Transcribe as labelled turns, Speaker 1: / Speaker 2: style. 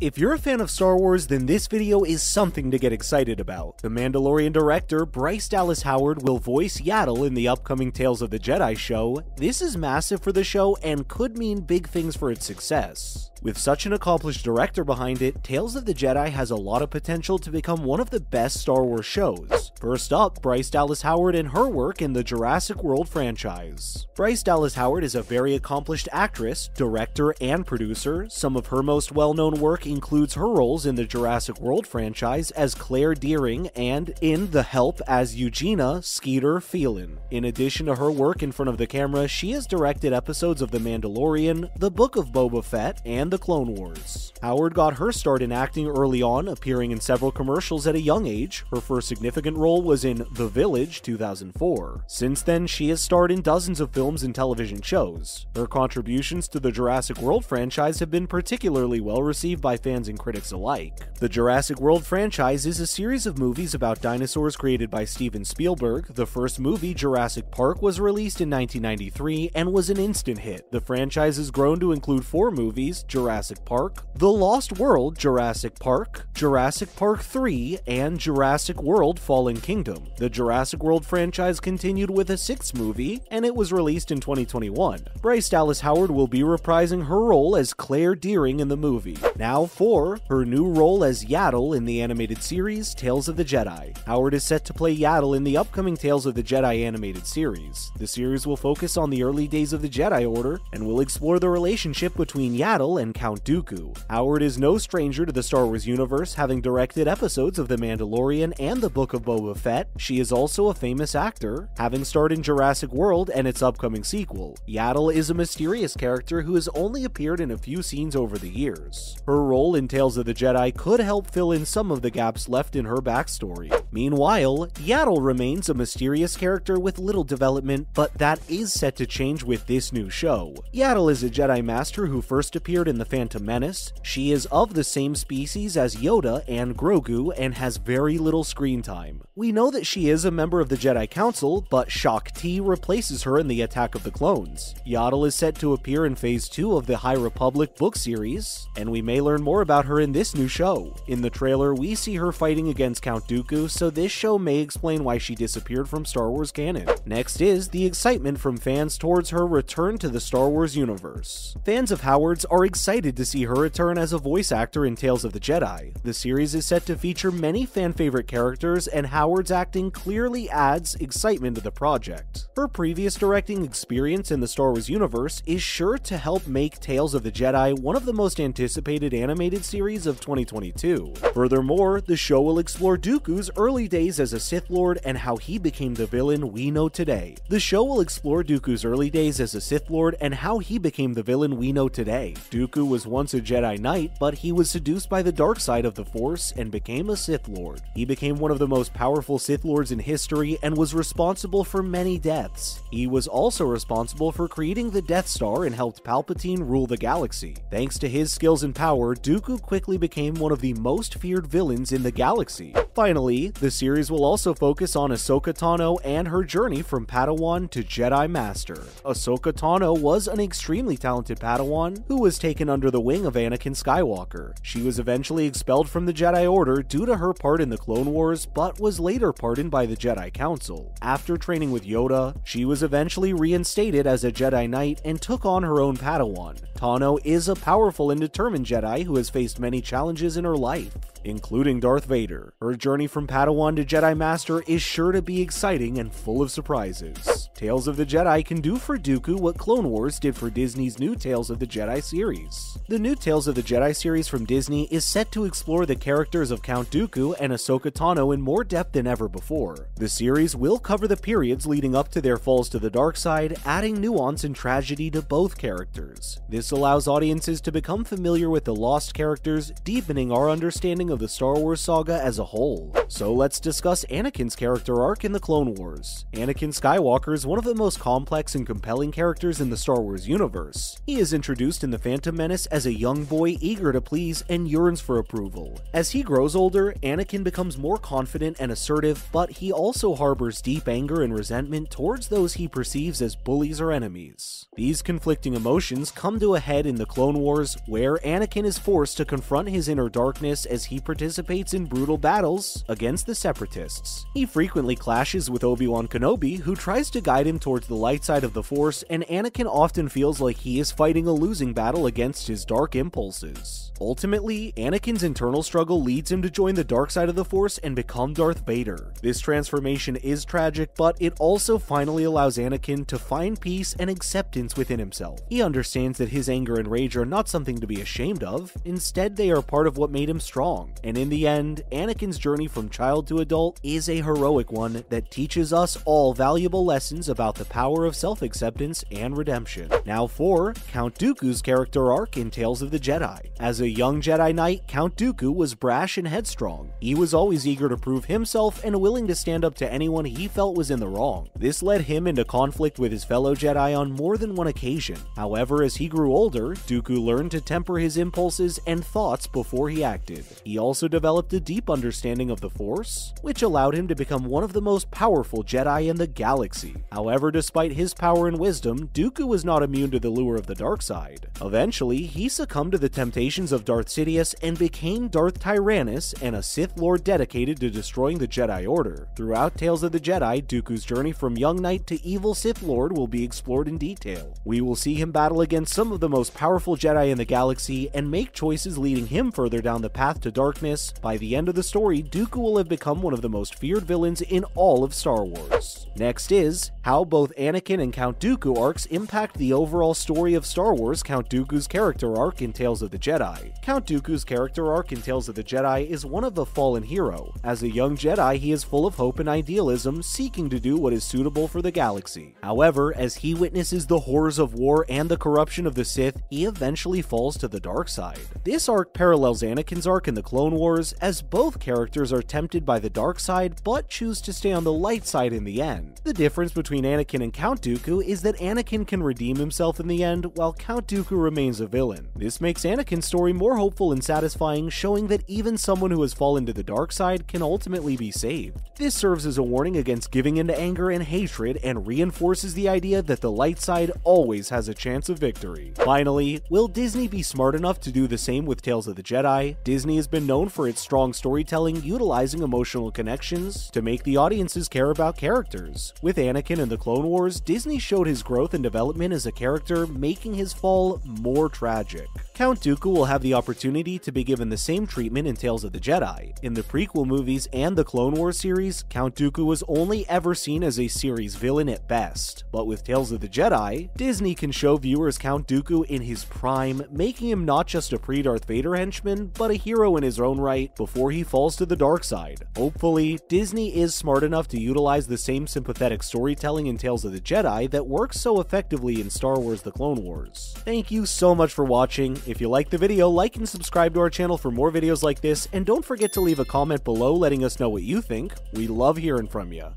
Speaker 1: If you're a fan of Star Wars, then this video is something to get excited about. The Mandalorian director, Bryce Dallas Howard, will voice Yaddle in the upcoming Tales of the Jedi show. This is massive for the show and could mean big things for its success. With such an accomplished director behind it, Tales of the Jedi has a lot of potential to become one of the best Star Wars shows. First up, Bryce Dallas Howard and her work in the Jurassic World franchise. Bryce Dallas Howard is a very accomplished actress, director, and producer. Some of her most well-known work includes her roles in the Jurassic World franchise as Claire Deering and in The Help as Eugenia Skeeter Phelan. In addition to her work in front of the camera, she has directed episodes of The Mandalorian, The Book of Boba Fett, and The Clone Wars. Howard got her start in acting early on, appearing in several commercials at a young age. Her first significant role was in The Village, 2004. Since then, she has starred in dozens of films and television shows. Her contributions to the Jurassic World franchise have been particularly well received by fans and critics alike. The Jurassic World franchise is a series of movies about dinosaurs created by Steven Spielberg. The first movie, Jurassic Park, was released in 1993 and was an instant hit. The franchise has grown to include 4 movies: Jurassic Park, The Lost World, Jurassic Park 3, and Jurassic World Fallen Kingdom. The Jurassic World franchise continued with a 6th movie, and it was released in 2021. Bryce Dallas Howard will be reprising her role as Claire Deering in the movie. Now for her new role as Yaddle in the animated series Tales of the Jedi. Howard is set to play Yaddle in the upcoming Tales of the Jedi animated series. The series will focus on the early days of the Jedi Order and will explore the relationship between Yaddle and Count Dooku. Howard is no stranger to the Star Wars universe, having directed episodes of The Mandalorian and The Book of Boba Fett. She is also a famous actor, having starred in Jurassic World and its upcoming sequel. Yaddle is a mysterious character who has only appeared in a few scenes over the years. Her role in Tales of the Jedi could help fill in some of the gaps left in her backstory. Meanwhile, Yaddle remains a mysterious character with little development, but that is set to change with this new show. Yaddle is a Jedi Master who first appeared in The Phantom Menace. She is of the same species as Yoda and Grogu and has very little screen time. We know that she is a member of the Jedi Council, but Shaak-Ti replaces her in the Attack of the Clones. Yaddle is set to appear in Phase 2 of the High Republic book series, and we may learn more about her in this new show. In the trailer, we see her fighting against Count Dooku, so this show may explain why she disappeared from Star Wars canon. Next is the excitement from fans towards her return to the Star Wars universe. Fans of Howard's are excited to see her return as a voice actor in Tales of the Jedi. The series is set to feature many fan-favorite characters, and Howard's acting clearly adds excitement to the project. Her previous directing experience in the Star Wars universe is sure to help make Tales of the Jedi one of the most anticipated animated series of 2022. Furthermore, the show will explore Dooku's early days as a Sith Lord and how he became the villain we know today. Dooku was once a Jedi Knight, but he was seduced by the dark side of the Force and became a Sith Lord. He became one of the most powerful Sith Lords in history and was responsible for many deaths. He was also responsible for creating the Death Star and helped Palpatine rule the galaxy. Thanks to his skills and power, Dooku quickly became one of the most feared villains in the galaxy. Finally, the series will also focus on Ahsoka Tano and her journey from Padawan to Jedi Master. Ahsoka Tano was an extremely talented Padawan who was taken under the wing of Anakin Skywalker. She was eventually expelled from the Jedi Order due to her part in the Clone Wars, but was later pardoned by the Jedi Council. After training with Yoda, she was eventually reinstated as a Jedi Knight and took on her own Padawan. Tano is a powerful and determined Jedi who has faced many challenges in her life, including Darth Vader. Her journey from Padawan to Jedi Master is sure to be exciting and full of surprises. Tales of the Jedi can do for Dooku what Clone Wars did for Disney's new Tales of the Jedi series. The new Tales of the Jedi series from Disney is set to explore the characters of Count Dooku and Ahsoka Tano in more depth than ever before. The series will cover the periods leading up to their falls to the dark side, adding nuance and tragedy to both characters. This allows audiences to become familiar with the lost characters, deepening our understanding of the Star Wars saga as a whole. whole. So let's discuss Anakin's character arc in the Clone Wars. Anakin Skywalker is one of the most complex and compelling characters in the Star Wars universe. He is introduced in The Phantom Menace as a young boy eager to please and yearns for approval. As he grows older, Anakin becomes more confident and assertive, but he also harbors deep anger and resentment towards those he perceives as bullies or enemies. These conflicting emotions come to a head in the Clone Wars, where Anakin is forced to confront his inner darkness as he participates in brutal battles against the Separatists. He frequently clashes with Obi-Wan Kenobi, who tries to guide him towards the light side of the Force, and Anakin often feels like he is fighting a losing battle against his dark impulses. Ultimately, Anakin's internal struggle leads him to join the dark side of the Force and become Darth Vader. This transformation is tragic, but it also finally allows Anakin to find peace and acceptance within himself. He understands that his anger and rage are not something to be ashamed of, instead they are part of what made him strong. And in the end, Anakin's journey from child to adult is a heroic one that teaches us all valuable lessons about the power of self-acceptance and redemption. Now for Count Dooku's character arc in Tales of the Jedi. As a young Jedi Knight, Count Dooku was brash and headstrong. He was always eager to prove himself and willing to stand up to anyone he felt was in the wrong. This led him into conflict with his fellow Jedi on more than one occasion. However, as he grew older, Dooku learned to temper his impulses and thoughts before he acted. He also developed a deep understanding of the Force, which allowed him to become one of the most powerful Jedi in the galaxy. However, despite his power and wisdom, Dooku was not immune to the lure of the dark side. Eventually, he succumbed to the temptations of Darth Sidious and became Darth Tyrannus, and a Sith Lord dedicated to destroying the Jedi Order. Throughout Tales of the Jedi, Dooku's journey from young knight to evil Sith Lord will be explored in detail. We will see him battle against some of the most powerful Jedi in the galaxy and make choices leading him further down the path to darkness. By the end of the story, Dooku will have become one of the most feared villains in all of Star Wars. Next is how both Anakin and Count Dooku arcs impact the overall story of Star Wars. Count Dooku's character arc in Tales of the Jedi. Count Dooku's character arc in Tales of the Jedi is one of a fallen hero. As a young Jedi, he is full of hope and idealism, seeking to do what is suitable for the galaxy. However, as he witnesses the horrors of war and the corruption of the Sith, he eventually falls to the dark side. This arc parallels Anakin's arc in the Clone Wars, as both characters are tempted by the dark side but choose to stay on the light side in the end. The difference between Anakin and Count Dooku is that Anakin can redeem himself in the end, while Count Dooku remains a villain. This makes Anakin's story more hopeful and satisfying, showing that even someone who has fallen to the dark side can ultimately be saved. This serves as a warning against giving into anger and hatred, and reinforces the idea that the light side always has a chance of victory. Finally, will Disney be smart enough to do the same with Tales of the Jedi? Disney has been known for its strong storytelling, utilizing emotional connections to make the audiences care about characters. With Anakin in the Clone Wars, Disney showed his growth and development as a character, making his fall more tragic. Count Dooku will have the opportunity to be given the same treatment in Tales of the Jedi. In the prequel movies and the Clone Wars series, Count Dooku was only ever seen as a series villain at best. But with Tales of the Jedi, Disney can show viewers Count Dooku in his prime, making him not just a pre-Darth Vader henchman, but a hero in his own right before he falls to the dark side. Hopefully, Disney is smart enough to utilize the same sympathetic storytelling in Tales of the Jedi that works so effectively in Star Wars: The Clone Wars. Thank you so much for watching. If you liked the video, like and subscribe to our channel for more videos like this, and don't forget to leave a comment below letting us know what you think. We love hearing from you.